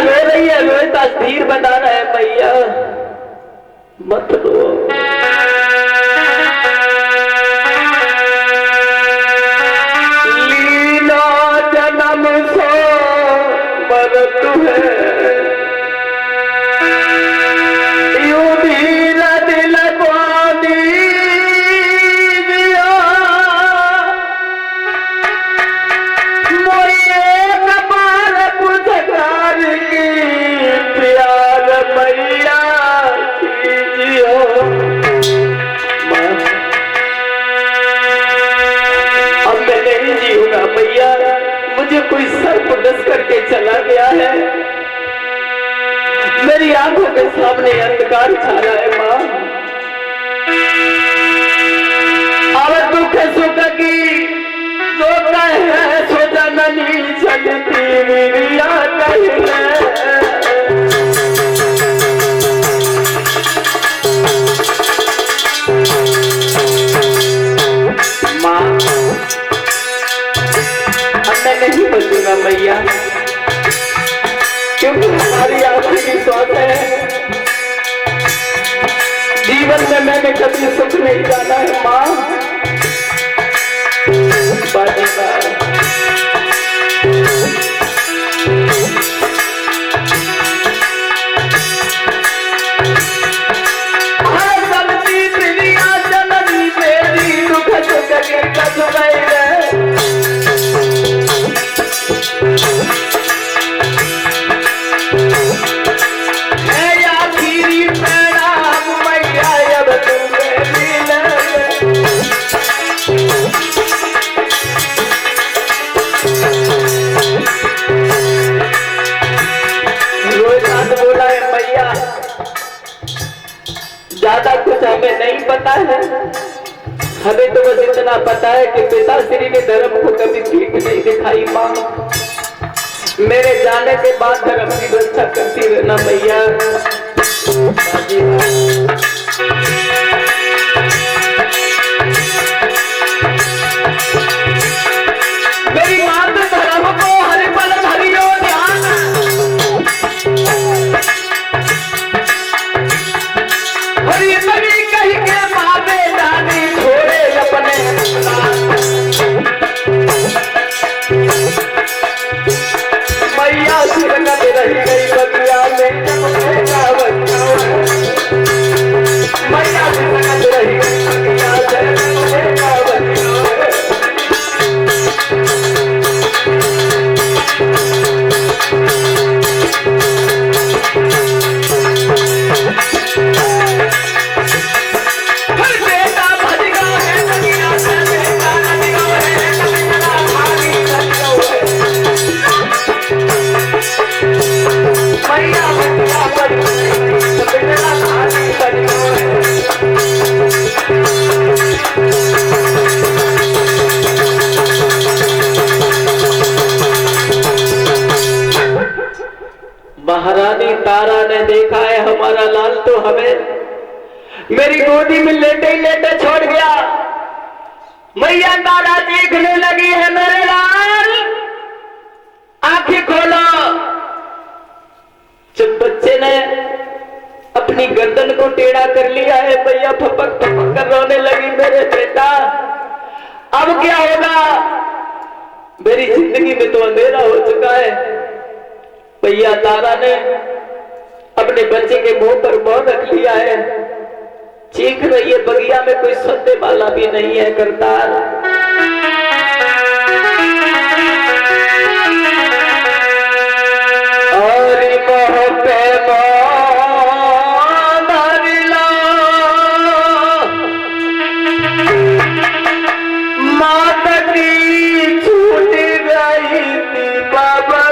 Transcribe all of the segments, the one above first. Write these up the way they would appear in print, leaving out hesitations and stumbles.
रो रही है, रोए तस्वीर बनाना है मैया, मत रो। लीला जन्म सो मरत है, यूं धीरे दिल को दीजिए, मोये कपाल पुचकार की प्यार मैया कीजिए। अब मैं नहीं जीऊंगा मैया, मुझे कोई सर्प डस करके चला गया है, मेरी आंखों के सामने अंधकार छा रहा है माँ। अब दुख सुख की सोचा है, सोचा नहीं चलती वीरिया कहीं माँ। अब मैं नहीं बचूंगा मैया, क्योंकि हमारी आखिरी की सोच है, जीवन में मैंने कभी सुख नहीं जाना है माँ। ज्यादा कुछ हमें नहीं पता है, हमें तो बस इतना पता है कि पिताश्री ने धर्म को कभी पीठ नहीं दिखाई माँ। मेरे जाने के बाद धर्म की रक्षा करती रहना मैया। मेरी मात धर्म को हरि पल हरियो ध्यान, हरि कभी कही के मावे जानी छोड़े अपने मैया सिरकत रही गई बतिया में, मैया सिरकत रही गई बतिया महारानी तारा ने देखा है हमारा लाल तो हमें मेरी गोदी में लेटे ही लेटे छोड़ गया। मैया तारा देखने लगी है मेरे लाल, आंखें खोलो। जब बच्चे ने अपनी गर्दन को टेढ़ा कर लिया है, मैया फपक फपक कर रोने लगी, मेरे बेटा अब क्या होगा? मेरी जिंदगी में तो अंधेरा हो चुका है। मैया तारा ने अपने बच्चे के मुंह पर मुंह रख लिया है, चीख रही है, बगिया में कोई सुनने वाला भी नहीं है करतार। और मोह पे मात की छूट गई थी बाबा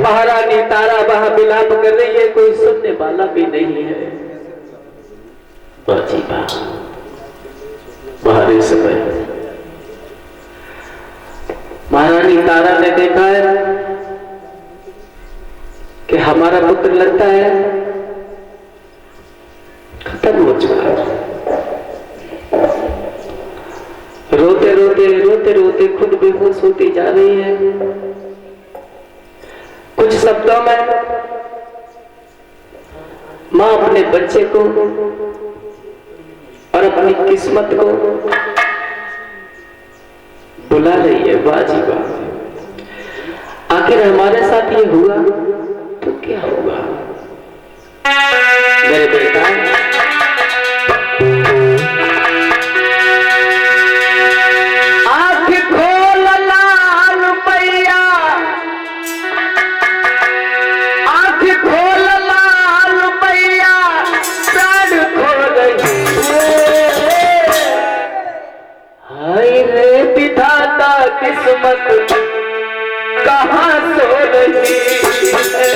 महारानी तारा वहां विलाप कर रही है, कोई सुनने वाला भी नहीं है। बाजी बा बाहर समय महारानी तारा ने देखा है कि हमारा पुत्र लगता है खत्म हो चुका है। रोते रोते रोते रोते खुद बेहोश होती जा रही है। कुछ शब्दों में मां अपने बच्चे को और अपनी किस्मत को बुला रही है। बाजी बा आखिर हमारे साथ ये हुआ तो क्या हुआ मेरे बेटा? आँख खोल लाल मैया, आँख खोल लाल मैया, प्राण खो रही है। हाय रे विधाता किस्मत कहाँ सो रही है।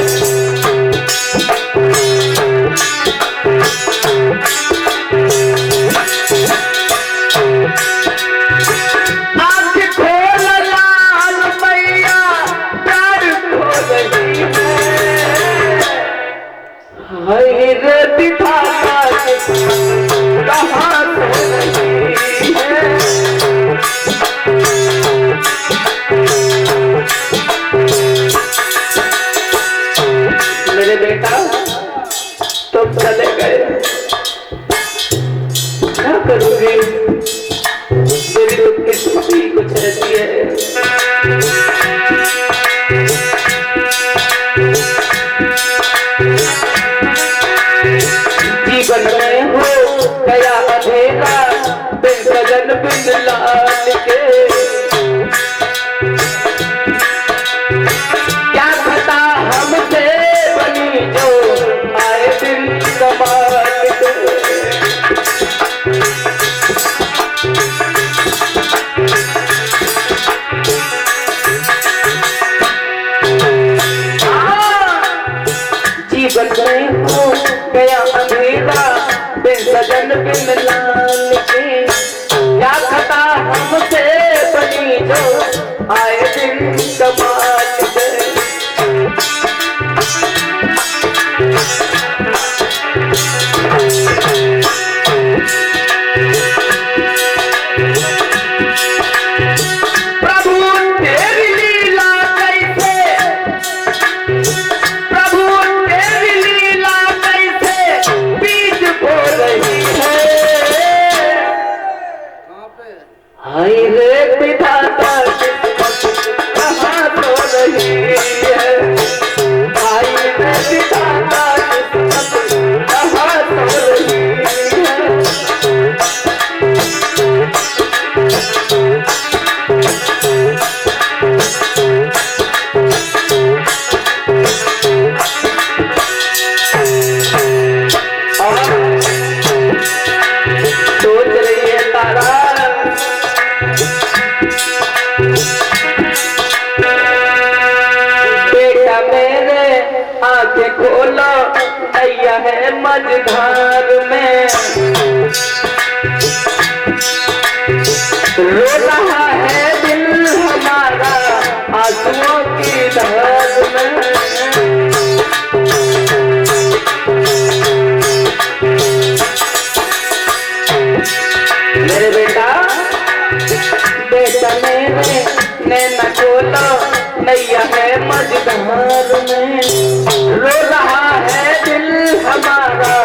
आँख खोल लाल मैया, प्राण खो रही है। हाय रे विधाता कहाँ सो रही है। मेरे बेटा तुम चले गए, क्या करोगे? मेरी तो किस्मत ही कुछ ऐसी है। जीवन में हो गया अंधेरा, बिन सजन बिन लाल के। क्या खता हमसे बनी जो आए दिन कमाल के। जीवन में हो गया अंधेरा, बिन सजन बिन लाल के। क्या खता हमसे बनी जो आए दिन कमाल के। प्रभु तेरी लीला कैसे, प्रभु तेरी लीला कैसे बीज बो रही है। हाय रे विधाता कहाँ सो रही है। हाय रे विधाता कहाँ सो रही है। सोच रही है तारा, बेटा मेरे आंखें खोलो, नैया है मझधार में। रो रहा है दिल हमारा आंसुओं की धार में। मेरे बेटा, बेटा मेरे नैना खोलो, नैया है मझधार में। रो रहा है दिल हमारा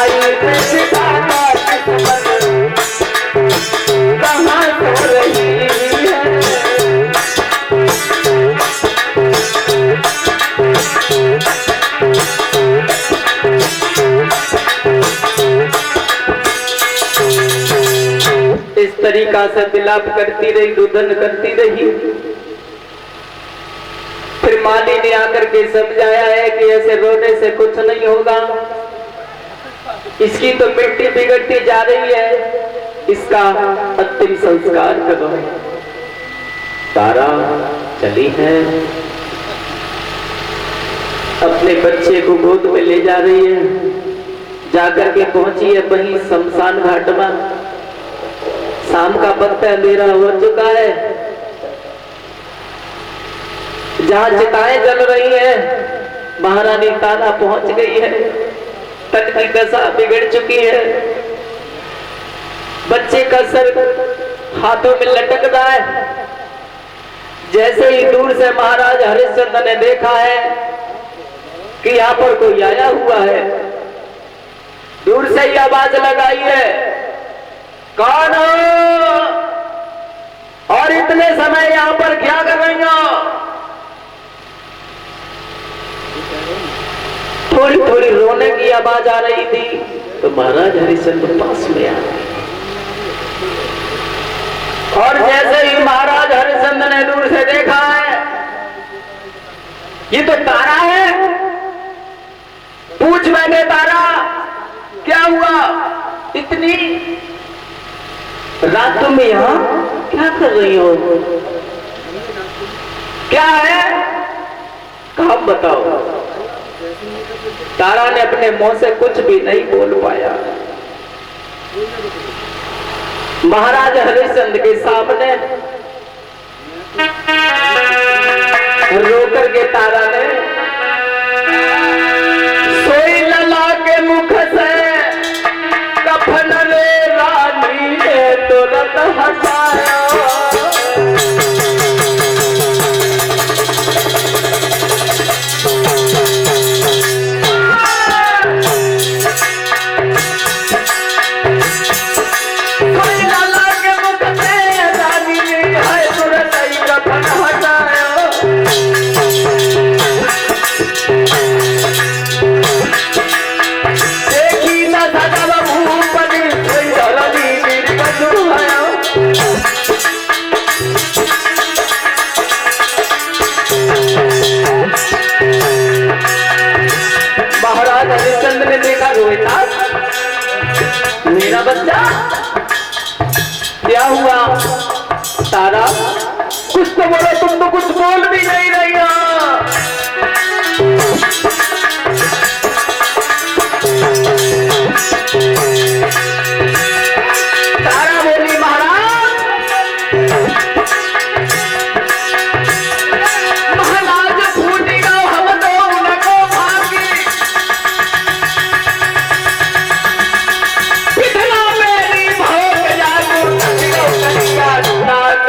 आई मैं सितारा किस्मत कहाँ सो रही है। इस तरीका से विलाप करती रही, रुदन करती रही। फिर माली ने आकर के समझाया है कि ऐसे रोने से कुछ नहीं होगा, इसकी तो मिट्टी बिगड़ती जा रही है, इसका अंतिम संस्कार करो। तारा चली है, अपने बच्चे को गोद में ले जा रही है, जाकर के पहुंची है वहीं शमशान घाट में। शाम का वक्त है, अंधेरा हो चुका है, जहां चिताएं जल रही है महारानी तारा पहुंच गई है। तट की दशा बिगड़ चुकी है, बच्चे का सर हाथों में लटक रहा है। जैसे ही दूर से महाराज हरिश्चंद्र ने देखा है कि यहाँ पर कोई आया हुआ है, दूर से ही आवाज लगाई है, कौन हो और इतने समय यहाँ पर क्या कर रही हो। थोड़ी थोड़ी रोने की आवाज आ रही थी, तो महाराज हरिश्चंद्र पास में आ गए। और जैसे ही महाराज हरिश्चंद्र ने दूर से देखा है, ये तो तारा है, पूछ मैंने तारा क्या हुआ, इतनी रात तुम यहाँ क्या कर रही हो, क्या है काम बताओ। तारा ने अपने मुंह से कुछ भी नहीं बोल पाया। महाराज हरिश्चंद्र के सामने रोकर के तारा ने सोई लला के मुख से कफन ले रानी ने तुरंत हंसाया। महाराज हरिश्चंद्र ने देखा, रोहिता मेरा बच्चा क्या हुआ। तारा कुछ तो बोलो, तुम तो कुछ बोल भी नहीं रही हो। तारा बोली, महाराज फूट गो हम तो उनको भागी, पिछला मेरी भोग जागो कलिया नाग।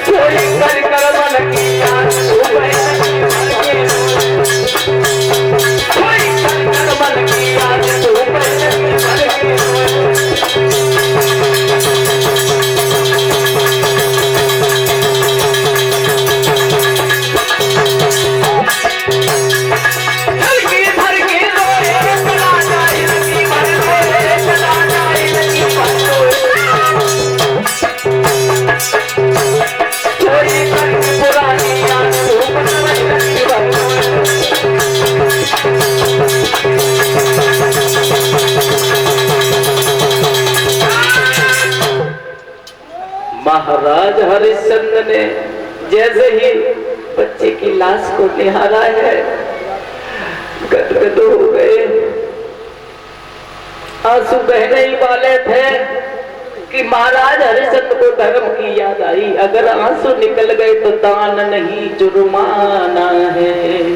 कोई कर कर मन किया कोई कर कर मन किया महाराज हरिश्चंद्र ने जैसे ही बच्चे की लाश को निहारा है, गदगद हो गए। आंसू बहने ही वाले थे कि महाराज हरिश्चंद्र को धर्म की याद आई, अगर आंसू निकल गए तो दान नहीं जुर्माना है।